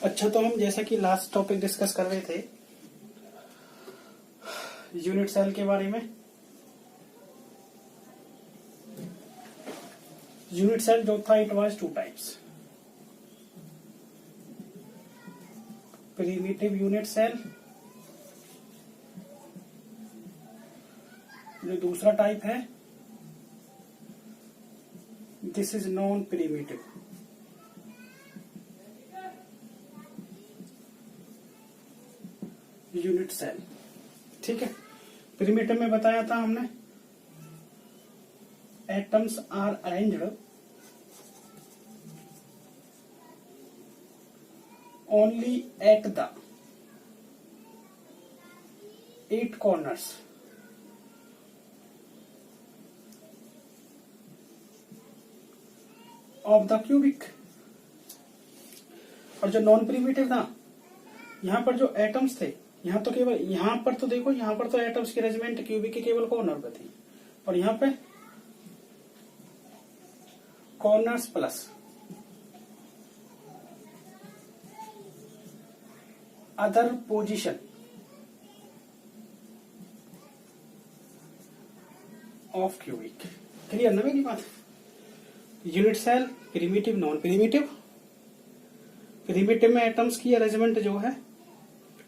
अच्छा, तो हम जैसा कि लास्ट टॉपिक डिस्कस कर रहे थे यूनिट सेल के बारे में। यूनिट सेल जो था it was 2 types, primitive unit cell, जो दूसरा टाइप है this is non primitive. Unit cell, ठीक है। प्रिमिटिव में बताया था हमने atoms are arranged only at the 8 corners of the cubic. और जो नॉन प्रिमिटिव था, यहां पर जो एटम्स थे, यहां तो केवल, यहां पर तो देखो, यहां पर तो एटम्स की अरेंजमेंट क्यूबिक के केवल कॉर्नर पे थी, और यहां पे corners plus other position of cubic. Clear ना मेरी बात? Unit cell primitive, non primitive. Primitive में एटम्स की अरेंजमेंट जो है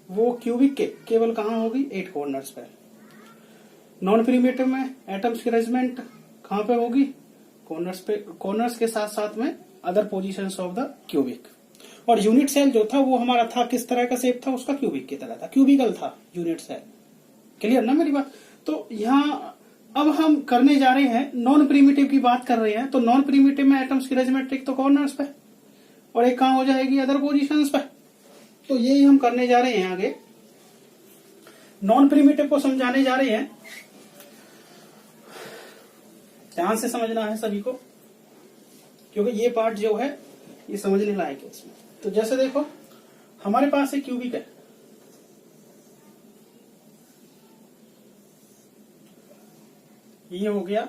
वो क्यूबिक के केवल कहां होगी? 8 कॉर्नर्स पे। नॉन प्रिमिटिव में एटम्स की अरेंजमेंट कहां पे होगी? कॉर्नर्स पे, कॉर्नर्स के साथ साथ में other positions of the cubic. और यूनिट सेल जो था वो हमारा था किस तरह का शेप था उसका? क्यूबिक की तरह था, क्यूबिकल था यूनिट सेल। क्लियर ना मेरी बात? तो यहाँ अब हम करने जा रहे हैं नॉन प्रिमिटिव की बात कर रहे हैं। तो नॉन प्रिमिटिव में एटम्स की अरेंजमेंट एक तो कॉर्नर्स पे और एक कहां हो जाएगी? अदर पोजीशंस पे। तो यही हम करने जा रहे हैं आगे, नॉन प्रिमिटिव को समझाने जा रहे हैं। ध्यान से समझना है सभी को, क्योंकि ये पार्ट जो है ये समझने लायक है इसमें। तो जैसे देखो, हमारे पास एक क्यूबिक है, ये हो गया,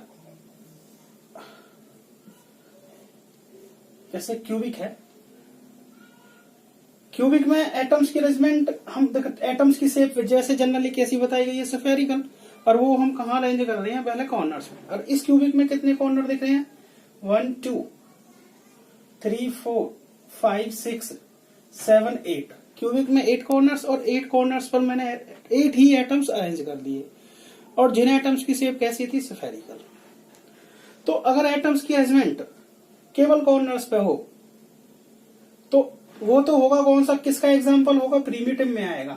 जैसे क्यूबिक है। क्यूबिक में एटम्स की अरेंजमेंट, हम एटम्स की शेप जैसे जनरली कैसी बताई गई है? स्फेरिकल। और वो हम कहाँ अरेंज कर रहे हैं? पहले कॉर्नर्स में। और इस क्यूबिक में कितने कॉर्नर दिख रहे हैं? 1 2 3 4 5 6 7 8। क्यूबिक में 8 कॉर्नर्स, और 8 कॉर्नर्स पर मैंने 8 ही एटम्स अरेंज कर दिए। और जिन एटम्स की शेप कैसी थी? स्फेरिकल। तो अगर एटम्स की अरेंजमेंट केवल कॉर्नर्स पे हो तो वो तो होगा कौन सा? किसका एग्जांपल होगा? प्रिमिटिव में आएगा।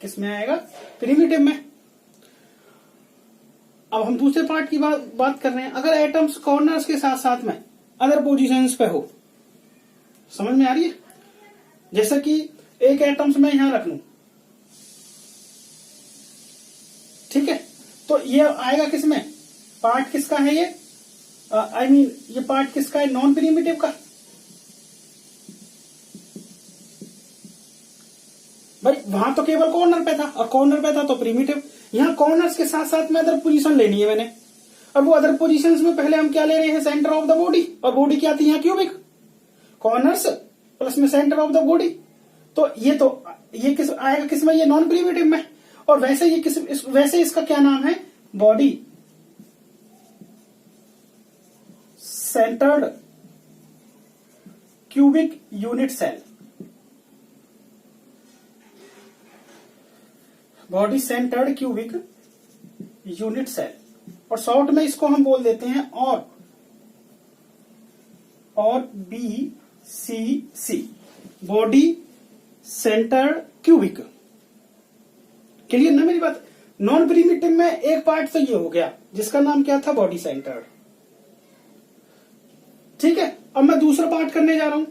किस में आएगा? प्रिमिटिव में। अब हम दूसरे पार्ट की बात कर रहे हैं। अगर एटम्स कॉर्नर्स के साथ साथ में अदर पोजीशंस पे हो, समझ में आ रही है? जैसे कि एक एटम्स मैं यहां रख लूं, ठीक है, तो ये आएगा किस में? पार्ट किसका है ये? आई मीन ये पार्ट किसका है? नॉन प्रिमिटिव का। भाई वहां तो केवल कॉर्नर पे था, और कॉर्नर पे था तो प्रिमिटिव। यहां कॉर्नर्स के साथ साथ में अदर पोजीशन लेनी है मैंने, और वो अदर पोजीशंस में पहले हम क्या ले रहे हैं? Centre of the body. और बॉडी क्या थी यहाँ? क्यूबिक। कॉर्नर्स प्लस में सेंटर ऑफ द बॉडी। तो ये किस आएगा? किस में? ये नॉन प्रिमिटिव में। और वैसे ये वैसे इसका क्या नाम है? Body centred cubic unit cell. Body centred cubic unit cell, और शॉर्ट में इसको हम बोल देते हैं और BCC, body centred cubic. Clear ना मेरी बात? नॉन प्रिमिटिव में एक पार्ट तो ये हो गया जिसका नाम क्या था? Body centred. ठीक है, अब मैं दूसरा पार्ट करने जा रहा हूं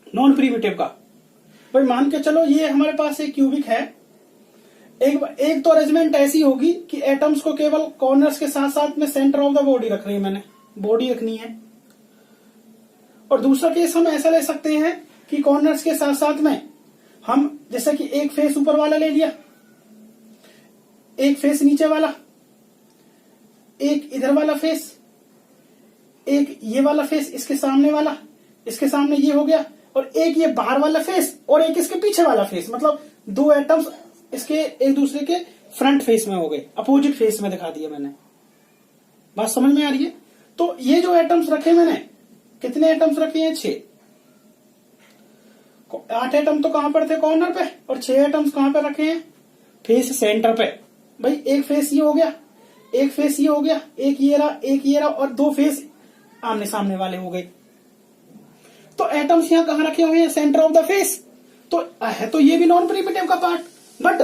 नॉन प्रिमिटिव का। भाई मान के चलो ये हमारे पास एक क्यूबिक है। एक तो अरेंजमेंट ऐसी होगी कि एटम्स को केवल कॉर्नर्स के साथ साथ में सेंटर ऑफ द बॉडी रख रही है, मैंने बॉडी रखनी है। और दूसरा केस हम ऐसा ले सकते हैं कि कॉर्नर्स के साथ साथ में हम, जैसे कि एक फेस ऊपर वाला ले लिया, एक फेस नीचे वाला, एक इधर वाला फेस, एक ये वाला फेस, इसके सामने वाला, इसके सामने ये हो गया, और एक ये बाहर वाला फेस और एक इसके पीछे वाला फेस, मतलब दो एटम्स इसके एक दूसरे के फ्रंट फेस में हो गए, अपोजिट फेस में दिखा दिया मैंने। बात समझ में आ रही है? तो ये जो एटम्स रखे मैंने, कितने एटम्स रखे हैं? 6। 8 एटम तो कहां पर थे? कॉर्नर पे। और 6 एटम्स कहां पर रखे हैं? फेस सेंटर पे। भाई एक फेस ये हो गया, एक फेस ये हो गया, एक ये रहा, एक ये रहा, और 2 फेस आमने सामने वाले हो गए। तो एटम्स यहां कहां रखे हुए हैं? Centre of the face. तो है तो ये भी नॉन प्रिमिटिव का पार्ट, बट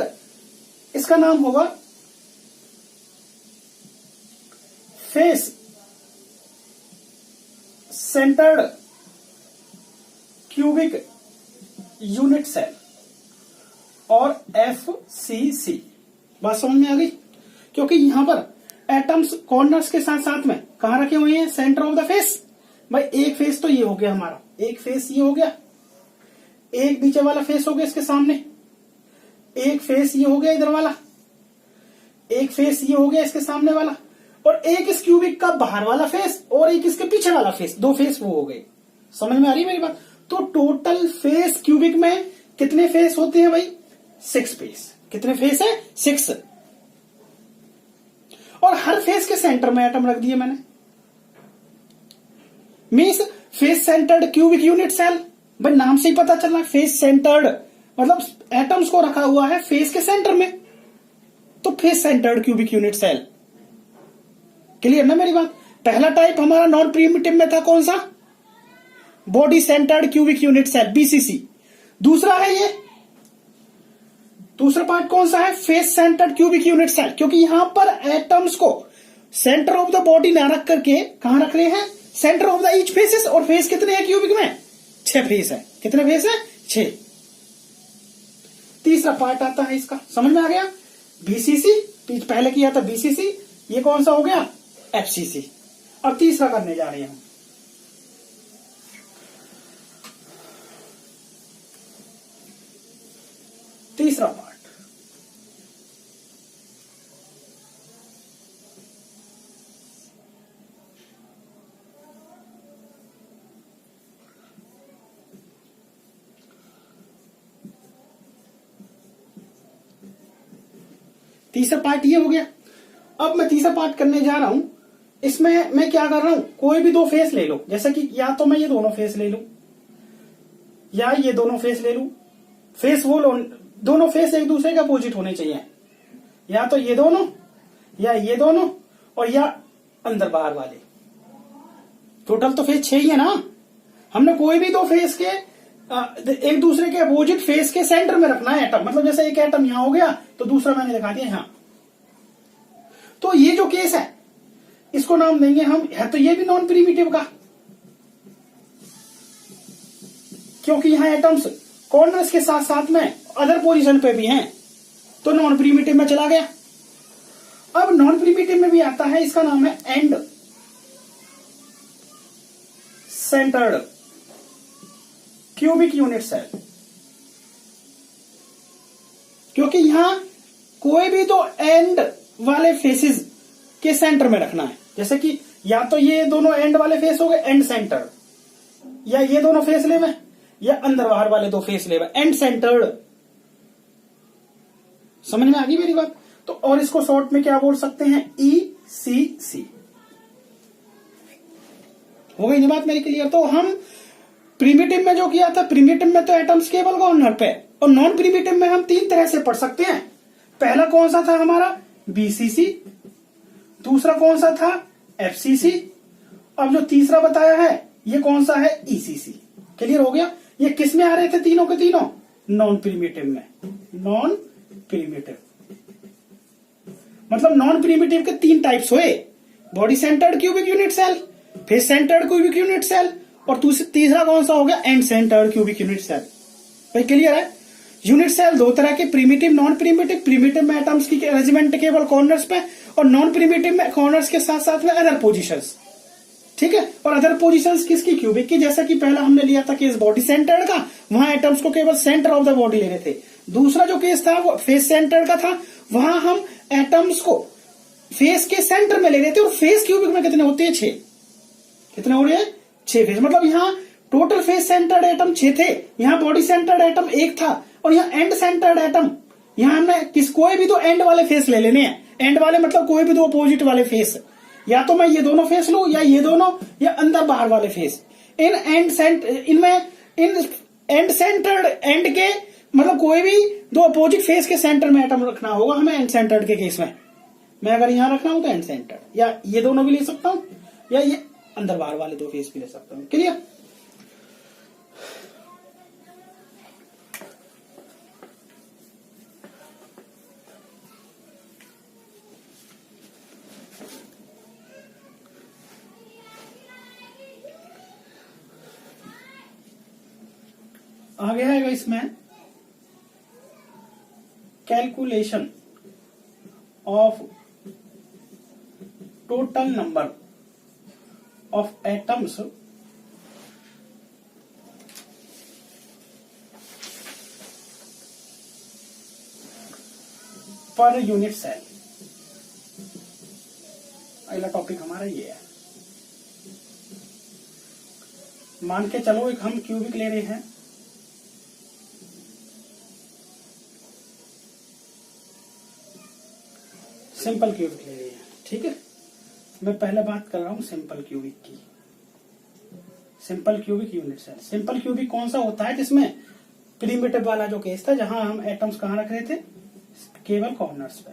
इसका नाम होगा face centred cubic unit cell और FCC। बात समझ में आ गई? क्योंकि यहां पर एटम्स कॉर्नर्स के साथ साथ में कहां रखे हुए हैं? Centre of the face. भाई एक फेस तो ये हो गया हमारा, एक फेस ये हो गया, एक नीचे वाला फेस हो गया इसके सामने, एक फेस ये हो गया इधर वाला, एक फेस ये हो गया इसके सामने वाला, और एक इस क्यूबिक का बाहर वाला फेस और एक इसके पीछे वाला फेस, 2 फेस वो हो गए। समझ में आ रही है मेरी बात? तो टोटल फेस क्यूबिक में कितने फेस होते हैं भाई? 6 फेस। कितने फेस है? 6। और हर फेस के सेंटर में एटम रख दिए मैंने। Means face centred cubic unit cell. भाई नाम से ही पता चल रहा है, फेस सेंटर्ड मतलब एटम्स को रखा हुआ है फेस के सेंटर में, तो face centred cubic unit cell. Clear ना मेरी बात? पहला टाइप हमारा नॉन प्रिमिटिव में था, कौन सा? Body centred cubic unit cell, BCC। दूसरा है ये, दूसरा पार्ट कौन सा है? Face centred cubic unit cell. क्योंकि यहां पर एटम्स को सेंटर ऑफ द बॉडी ना रख करके कहां रख रहे हैं? Centre of the each faces. और फेस कितने हैं क्यूबिक में? 6 फेस है। कितने फेस है? 6। तीसरा पार्ट आता है इसका, समझ में आ गया? BCC, पहले किया था BCC, ये कौन सा हो गया? FCC। अब तीसरा करने जा रहे हैं। तीसरा पार्ट, तीसरा पार्ट ये हो गया। अब मैं तीसरा पार्ट करने जा रहा हूं। इसमें मैं क्या कर रहा हूं? कोई भी 2 फेस ले लो, जैसे कि या तो मैं ये दोनों फेस ले लूं या ये दोनों फेस ले लूं। फेस वो दोनों फेस एक दूसरे के अपोजिट होने चाहिए, या तो ये दोनों या ये दोनों, और या अंदर बाहर वाले। टोटल तो फेस 6 ही है ना। हमने कोई भी 2 फेस के एक दूसरे के अपोजिट फेस के सेंटर में रखना है एटम। मतलब जैसे एक एटम यहां हो गया तो दूसरा मैंने दिखा दिया यहां। तो ये जो केस है इसको नाम देंगे हम, है तो ये भी नॉन प्रिमिटिव का, क्योंकि यहां एटम्स कॉर्नर्स के साथ साथ में अदर पोजीशन पे भी हैं, तो नॉन प्रिमिटिव में चला गया। अब नॉन प्रिमिटिव में भी आता है, इसका नाम है end centred cubic unit cell. क्योंकि यहां कोई भी 2 एंड वाले फेसेस के सेंटर में रखना है। जैसे कि या तो ये दोनों एंड वाले फेस हो गए एंड सेंटर, या ये दोनों फेस ले में, या अंदर बाहर वाले 2 फेस ले में, एंड सेंटर्ड। समझ में आ गई मेरी बात? तो और इसको शॉर्ट में क्या बोल सकते हैं? ECC। हो गई नहीं बात मेरी क्लियर? तो हम प्रिमिटिव में जो किया था, प्रिमिटिव में तो एटम्स केवल कॉर्नर पे, और नॉन प्रिमिटिव में हम 3 तरह से पढ़ सकते हैं। पहला कौन सा था हमारा? BCC। दूसरा कौन सा था? FCC। अब जो तीसरा बताया है ये कौन सा है? ECC। क्लियर हो गया? ये किस में आ रहे थे तीनों के तीनों? नॉन प्रिमिटिव में। नॉन प्रिमिटिव मतलब नॉन प्रिमिटिव के 3 टाइप्स हुए, body centred cubic unit cell, face centred cubic unit cell, और तीसरा कौन सा हो गया? End centred cubic unit cell. भाई क्लियर है? यूनिट सेल 2 तरह के, प्रिमिटिव, नॉन प्रिमिटिव। प्रिमिटिव में एटम्स की अरेंजमेंट केवल कॉर्नर्स पे, और नॉन प्रिमिटिव में कॉर्नर्स के साथ साथ में अदर पोजीशंस। ठीक है? और अदर पोजीशंस किसकी? क्यूबिक की। जैसा कि पहला हमने लिया था केस बॉडी सेंटर्ड का, वहां एटम्स को केवल सेंटर ऑफ द बॉडी ले रहे थे। दूसरा जो केस था वो फेस सेंटर्ड का था, वहां हम एटम्स को फेस के सेंटर में ले रहे थे। और फेस क्यूबिक में कितने होते हैं? 6। कितने हो रहे हैं? 6 फेस। मतलब यहां टोटल फेस सेंटर्ड एटम 6 थे, यहाँ बॉडी सेंटर्ड एटम 1 था, और यहाँ एंड सेंटर्ड एटम, यहाँ हमने कोई भी दो एंड वाले फेस ले लेने हैं। एंड वाले मतलब कोई भी दो अपोजिट वाले फेस, या तो मैं ये दोनों फेस लू या ये दोनों, या अंदर बाहर वाले फेस। इनमें एंड सेंटर्ड एंड के मतलब कोई भी दो अपोजिट फेस के सेंटर में एटम रखना होगा हमें एंड सेंटर्ड के केस में। मैं अगर यहां रख रहा हूं तो एंड सेंटर्ड, या ये दोनों भी ले सकता हूं, या ये अंदर बाहर वाले दो फेस भी ले सकता हूं। क्लियर? आगे आएगा इसमें calculation of total number of atoms per unit cell. अगला टॉपिक हमारा ये है। मान के चलो एक हम क्यूबिक ले रहे हैं, सिंपल क्यूबिक ले रहे हैं, ठीक है। मैं पहले बात कर रहा हूं सिंपल क्यूबिक की। Simple cubic unit cell. Simple cubic कौन सा होता है? जिसमें प्रिमिटिव वाला जो केस था, जहां हम एटम्स कहां रख रहे थे? केवल कॉर्नर्स पे,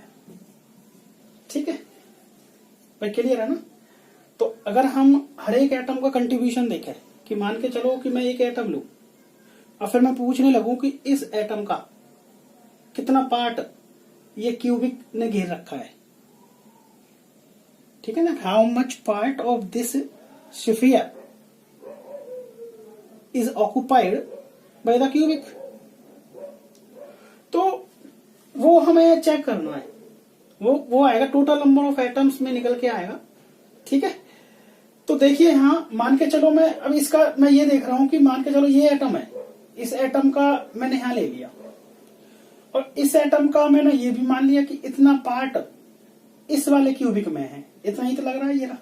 ठीक है भाई। क्लियर है ना? तो अगर हम हर एक एटम का कंट्रीब्यूशन देखें, कि मान के चलो कि मैं एक एटम लू और फिर मैं पूछने लगूं कि इस एटम का कितना पार्ट ये क्यूबिक ने घेर रखा है, ठीक है ना। How much part of this sphere is occupied by the cubic. तो वो हमें चेक करना है। वो आएगा टोटल नंबर ऑफ एटम्स में निकल के आएगा, ठीक है। तो देखिए यहां मान के चलो मैं अब इसका मैं ये देख रहा हूं कि मान के चलो ये एटम है, इस एटम का मैंने यहां ले लिया, और इस एटम का मैंने ये भी मान लिया कि इतना पार्ट इस वाले क्यूबिक में है। इतना ही तो लग रहा है ये रहा।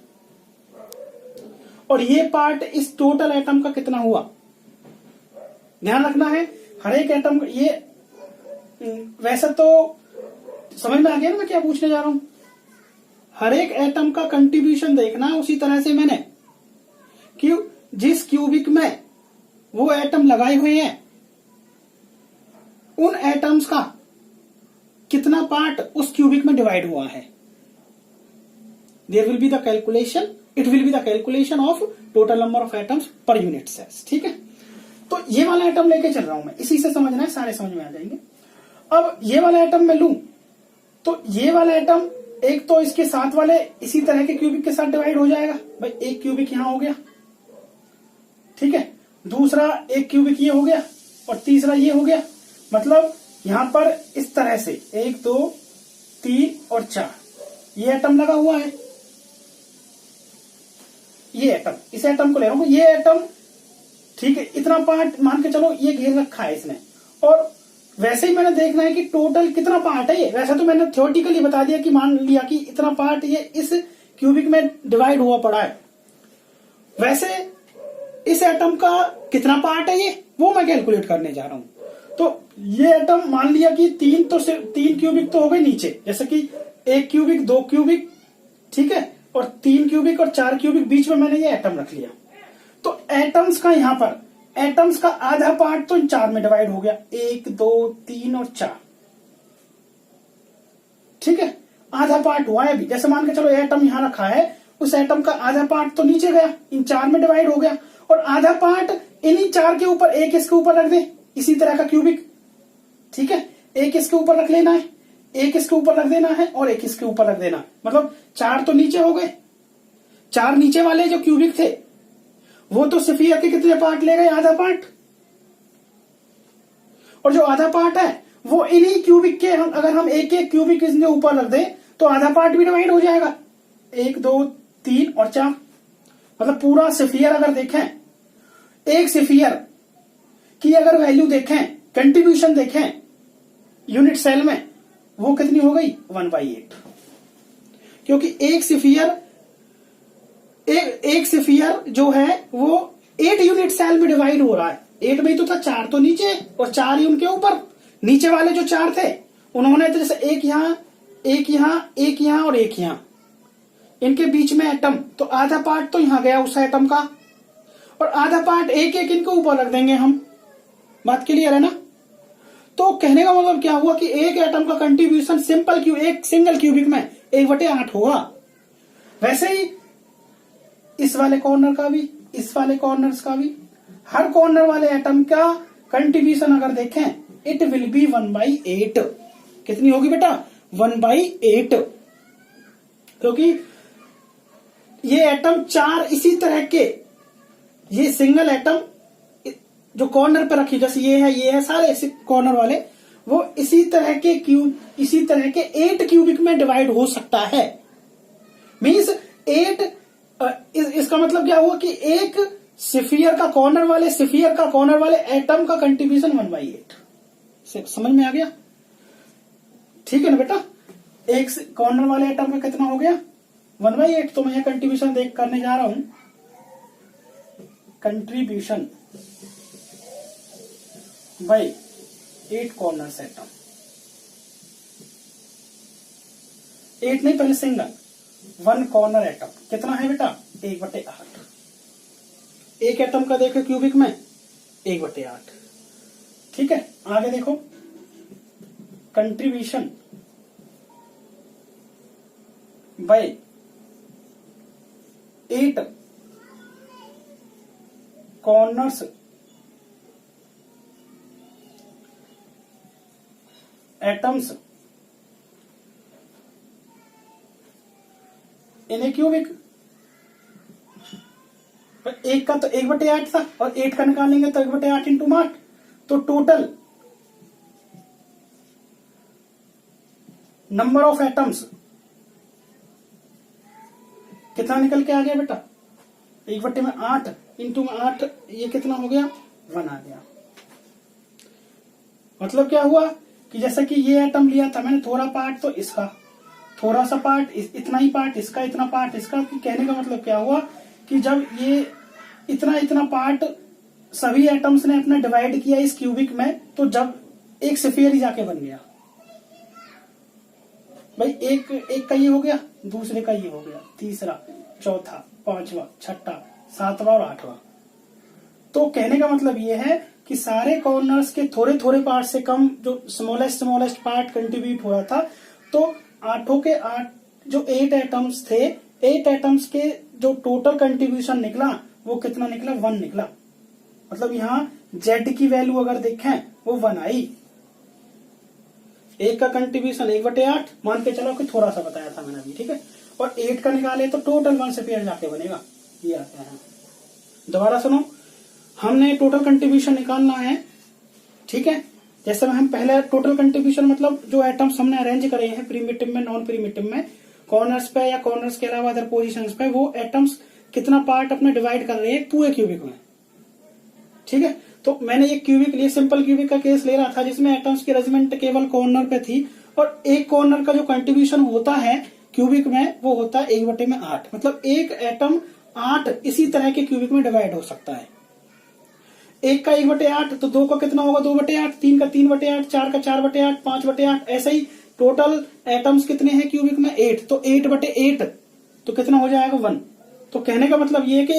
और ये पार्ट इस टोटल एटम का कितना हुआ, ध्यान रखना है। हर एक एटम का ये वैसे तो समझ में आ गया ना मैं क्या पूछने जा रहा हूं। हर एक एटम का कंट्रीब्यूशन देखना है। उसी तरह से मैंने कि जिस क्यूबिक में वो एटम लगाए हुए हैं, उन एटम्स का कितना पार्ट उस क्यूबिक में डिवाइड हुआ है। There will be the calculation, it will be the calculation of total number of atoms per unit cells, ठीक है। तो ये वाला एटम लेके चल रहा हूं मैं, इसी से समझना है, सारे समझ में आ जाएंगे। अब ये वाला एटम मैं लूं तो ये वाला एटम एक तो इसके साथ वाले इसी तरह के क्यूबिक के साथ डिवाइड हो जाएगा। भाई एक क्यूबिक यहां हो गया, ठीक है, दूसरा एक क्यूबिक ये हो गया, और तीसरा ये हो गया। मतलब यहां पर इस तरह से 1 2 3 और 4 ये एटम लगा हुआ है। ये एटम, इस एटम को ले रहा हूं, ये एटम, ठीक है, इतना पार्ट मान के चलो ये घेर रखा है इसने। और वैसे ही मैंने देखना है कि टोटल कितना पार्ट है ये। वैसे तो मैंने थ्योरेटिकली बता दिया कि मान लिया कि इतना पार्ट ये इस क्यूबिक में डिवाइड हुआ पड़ा है। वैसे इस एटम का कितना पार्ट है ये, वो मैं कैलकुलेट करने जा रहा हूं। तो ये एटम मान लिया कि 3 क्यूबिक तो हो गए नीचे, जैसे कि 1 क्यूबिक 2 क्यूबिक, ठीक है, और 3 क्यूबिक और 4 क्यूबिक, बीच में मैंने ये एटम रख लिया। तो एटम्स का यहां पर एटम्स का आधा पार्ट तो इन 4 में डिवाइड हो गया, 1 2 3 और 4, ठीक है, आधा पार्ट हुआ है अभी। जैसे मान के चलो एटम यहां रखा है, उस एटम का आधा पार्ट तो नीचे गया, इन 4 में डिवाइड हो गया, और आधा पार्ट इन्हीं 4 के ऊपर, एक इसके ऊपर रख दे, इसी तरह का क्यूबिक, ठीक है, एक इसके ऊपर रख लेना है, एक इसके ऊपर रख देना है, और एक इसके ऊपर रख देना। मतलब 4 तो नीचे हो गए। 4 नीचे वाले जो क्यूबिक थे वो तो स्फीयर के कितने पार्ट ले गए, आधा पार्ट, और जो आधा पार्ट है वो इन्हीं क्यूबिक के, अगर हम एक एक क्यूबिक इसके ऊपर रख दें तो आधा पार्ट भी डिवाइड हो जाएगा, 1 2 3 और 4। मतलब पूरा स्फीयर अगर देखें, एक स्फीयर की अगर वैल्यू देखें, कंट्रीब्यूशन देखें यूनिट सेल में, वो कितनी हो गई 1/8। क्योंकि एक स्फीयर जो है वो 8 यूनिट सेल में डिवाइड हो रहा है। 8 में ही तो था, 4 तो नीचे और 4 ही उनके ऊपर। नीचे वाले जो 4 थे उन्होंने तो जैसे एक यहां, एक यहां, एक यहां और एक यहां, इनके बीच में एटम, तो आधा पार्ट तो यहां गया उस एटम का और आधा पार्ट एक एक इनके ऊपर रख देंगे हम। बात क्लियर है ना? तो कहने का मतलब क्या हुआ कि एक एटम का कंट्रीब्यूशन एक सिंगल क्यूबिक में 1/8 होगा। वैसे ही इस वाले कॉर्नर का भी, इस वाले कॉर्नर्स का भी, हर कॉर्नर वाले एटम का कंट्रीब्यूशन अगर देखें इट विल बी 1/8। कितनी होगी बेटा? 1/8। क्योंकि ये एटम 4 इसी तरह के, ये सिंगल एटम जो कॉर्नर पे रखी, जैसे ये है सारे इसी कॉर्नर वाले, वो इसी तरह के 8 क्यूबिक में डिवाइड हो सकता है। मीन्स 8, इसका मतलब क्या हुआ कि एक स्फीयर का कॉर्नर वाले एटम का कंट्रीब्यूशन 1/8। समझ में आ गया? ठीक है ना बेटा? एक कॉर्नर वाले एटम का कितना हो गया? 1/8। तो मैं यह कंट्रीब्यूशन देख करने जा रहा हूं, कंट्रीब्यूशन बाय 8 कॉर्नर एटम। 8 नहीं, पहले सिंगल 1 कॉर्नर एटम कितना है बेटा? 1/8। एक एटम का देखो क्यूबिक में 1/8। ठीक है, आगे देखो contribution by 8 corners atoms in A cubic. एक का तो 1/8 था और 8 का निकालेंगे तो 1/8 इंटू 8, तो टोटल नंबर ऑफ एटम्स कितना निकल के आ गया बेटा? 1/8 इंटू 8, ये कितना हो गया? 1 आ गया। मतलब क्या हुआ कि जैसे कि ये एटम लिया था मैंने, थोड़ा पार्ट तो इसका, थोड़ा सा पार्ट इतना ही पार्ट इसका, इतना पार्ट इसका। कहने का मतलब क्या हुआ कि जब ये इतना पार्ट सभी एटम्स ने अपना डिवाइड किया इस क्यूबिक में, तो जब एक स्फीयर ही जाके बन गया भाई। एक का ये हो गया, दूसरे का ये हो गया, तीसरा, चौथा, पांचवा, छठा, 7वां और 8वां। तो कहने का मतलब ये है कि सारे कॉर्नर्स के थोड़े थोड़े पार्ट से कम जो स्मॉलेस्ट पार्ट कंट्रीब्यूट हो रहा था, तो 8 के 8 जो 8 एटम्स थे, 8 एटम्स के जो टोटल कंट्रीब्यूशन निकला वो कितना निकला? 1 निकला। मतलब यहाँ Z की वैल्यू अगर देखें वो 1 आई। एक का कंट्रीब्यूशन 1/8 मान के चलो कि थोड़ा सा बताया था मैंने अभी, ठीक है, और 8 का निकाले तो टोटल 1 स्फीयर जाके बनेगा। ये आता है। दोबारा सुनो, हमने टोटल कंट्रीब्यूशन निकालना है, ठीक है। जैसे हम पहले टोटल कंट्रीब्यूशन मतलब जो एटम्स हमने अरेंज करे हैं प्रीमिटिव में, नॉन प्रीमिटिव में, कॉर्नर्स पे या कॉर्नर्स के अलावा अदर पोजीशंस पे, वो एटम्स कितना पार्ट अपने डिवाइड कर रहे हैं पूरे क्यूबिक में, ठीक है। तो मैंने एक क्यूबिक लिए, सिंपल क्यूबिक का केस ले रहा था जिसमें एटम्स की अरेंजमेंट केवल कॉर्नर पे थी, और एक कॉर्नर का जो कंट्रीब्यूशन होता है क्यूबिक में वो होता है 1/8। मतलब एक एटम 8 इसी तरह के क्यूबिक में डिवाइड हो सकता है। एक का 1/8 तो 2 का कितना होगा? 2/8, 3 का 3/8, 4 का 4/8, 5/8, ऐसे ही टोटल एटम्स कितने हैं क्यूबिक में? 8। तो 8/8 तो कितना हो जाएगा? 1। तो कहने का मतलब ये कि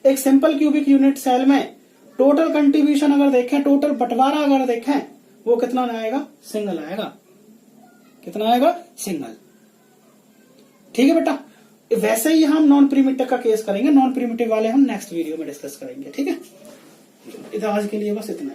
एक सिंपल क्यूबिक यूनिट सेल में टोटल कंट्रीब्यूशन अगर देखें, टोटल बंटवारा अगर देखें, वो कितना आएगा? सिंगल आएगा। कितना आएगा? सिंगल। ठीक है बेटा। वैसे ही हम नॉन प्रीमिटिव का केस करेंगे, नॉन प्रीमिटिव वाले हम नेक्स्ट वीडियो में डिस्कस करेंगे, ठीक है। इधर आज के लिए बस इतना।